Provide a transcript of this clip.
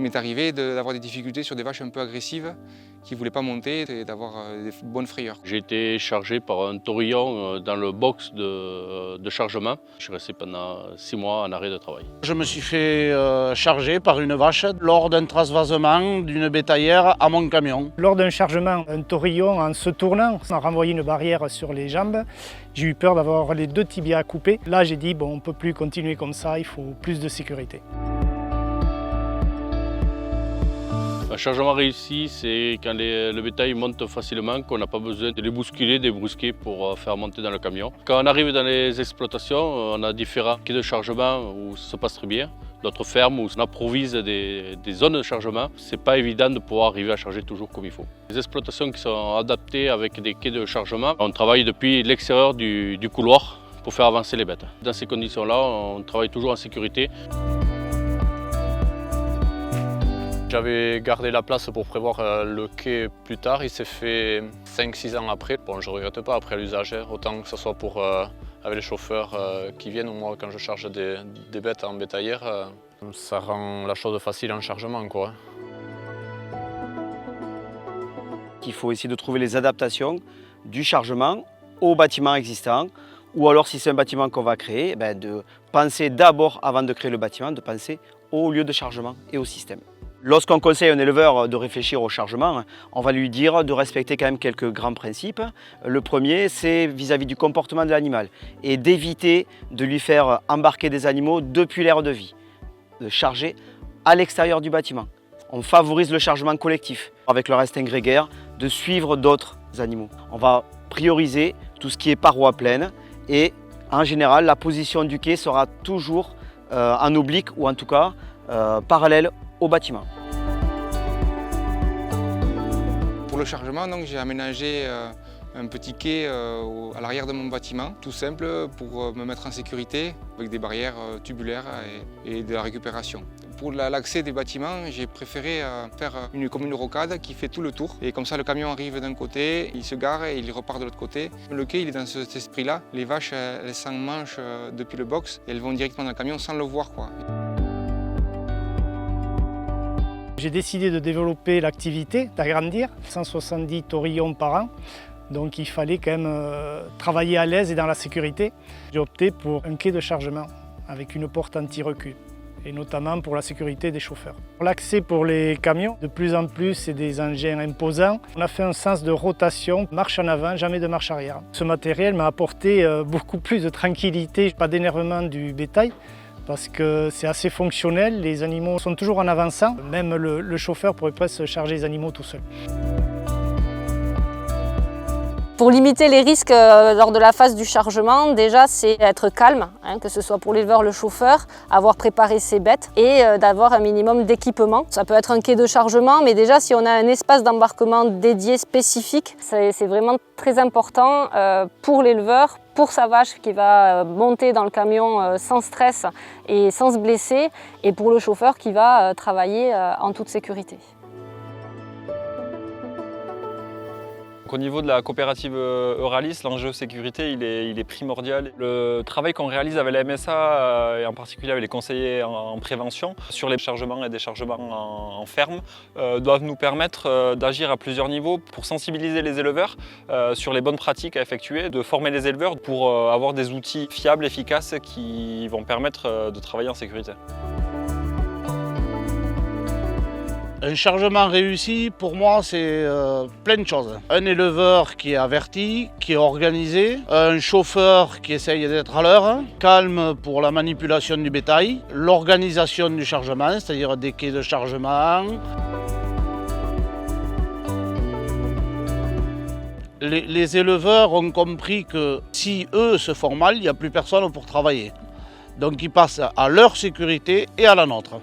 m'est arrivé d'avoir des difficultés sur des vaches un peu agressives qui ne voulaient pas monter et d'avoir des bonnes frayeurs. J'ai été chargé par un taurillon dans le box de chargement. Je suis resté pendant 6 mois en arrêt de travail. Je me suis fait charger par une vache lors d'un transvasement d'une bétaillère à mon camion. Lors d'un chargement, un taurillon, en se tournant, a renvoyé une barrière sur les jambes. J'ai eu peur d'avoir les 2 tibias coupés. Là, j'ai dit, bon, on ne peut plus continuer comme ça, il faut plus de sécurité. Un chargement réussi, c'est quand le bétail monte facilement, qu'on n'a pas besoin de les bousculer, de les brusquer pour faire monter dans le camion. Quand on arrive dans les exploitations, on a différents quais de chargement où ça se passe très bien. D'autres fermes où on improvise des zones de chargement. C'est pas évident de pouvoir arriver à charger toujours comme il faut. Les exploitations qui sont adaptées avec des quais de chargement, on travaille depuis l'extérieur du couloir pour faire avancer les bêtes. Dans ces conditions-là, on travaille toujours en sécurité. J'avais gardé la place pour prévoir le quai plus tard. Il s'est fait 5-6 ans après. Bon, je ne regrette pas après l'usage, autant que ce soit pour avec les chauffeurs qui viennent ou moi quand je charge des bêtes en bétaillère. Ça rend la chose facile en chargement, quoi. Il faut essayer de trouver les adaptations du chargement au bâtiment existant. Ou alors si c'est un bâtiment qu'on va créer, de penser d'abord, avant de créer le bâtiment, de penser au lieu de chargement et au système. Lorsqu'on conseille à un éleveur de réfléchir au chargement, on va lui dire de respecter quand même quelques grands principes. Le premier, c'est vis-à-vis du comportement de l'animal et d'éviter de lui faire embarquer des animaux depuis l'aire de vie, de charger à l'extérieur du bâtiment. On favorise le chargement collectif avec leur instinct grégaire de suivre d'autres animaux. On va prioriser tout ce qui est parois pleines et en général, la position du quai sera toujours en oblique ou en tout cas parallèle au bâtiment. Pour le chargement, j'ai aménagé un petit quai à l'arrière de mon bâtiment, tout simple pour me mettre en sécurité avec des barrières tubulaires et de la récupération. Pour l'accès des bâtiments, j'ai préféré faire comme une rocade qui fait tout le tour. Et comme ça, le camion arrive d'un côté, il se gare et il repart de l'autre côté. Le quai, il est dans cet esprit-là. Les vaches, elles s'en mangent depuis le box et elles vont directement dans le camion sans le voir, quoi. J'ai décidé de développer l'activité, d'agrandir, 170 taurillons par an. Donc il fallait quand même travailler à l'aise et dans la sécurité. J'ai opté pour un quai de chargement avec une porte anti-recul et notamment pour la sécurité des chauffeurs. L'accès pour les camions, de plus en plus, c'est des engins imposants. On a fait un sens de rotation, marche en avant, jamais de marche arrière. Ce matériel m'a apporté beaucoup plus de tranquillité, pas d'énervement du bétail, parce que c'est assez fonctionnel, les animaux sont toujours en avançant, même le chauffeur pourrait presque charger les animaux tout seul. Pour limiter les risques lors de la phase du chargement, déjà c'est être calme, que ce soit pour l'éleveur, le chauffeur, avoir préparé ses bêtes et d'avoir un minimum d'équipement. Ça peut être un quai de chargement, mais déjà si on a un espace d'embarquement dédié spécifique, c'est vraiment très important pour l'éleveur, pour sa vache qui va monter dans le camion sans stress et sans se blesser, et pour le chauffeur qui va travailler en toute sécurité. Au niveau de la coopérative Euralis, l'enjeu sécurité il est primordial. Le travail qu'on réalise avec la MSA et en particulier avec les conseillers en prévention sur les chargements et déchargements en ferme doivent nous permettre d'agir à plusieurs niveaux pour sensibiliser les éleveurs sur les bonnes pratiques à effectuer, de former les éleveurs pour avoir des outils fiables, efficaces qui vont permettre de travailler en sécurité. Un chargement réussi, pour moi, c'est plein de choses. Un éleveur qui est averti, qui est organisé, un chauffeur qui essaye d'être à l'heure, calme pour la manipulation du bétail, l'organisation du chargement, c'est-à-dire des quais de chargement. Les éleveurs ont compris que si eux se font mal, il n'y a plus personne pour travailler. Donc ils passent à leur sécurité et à la nôtre.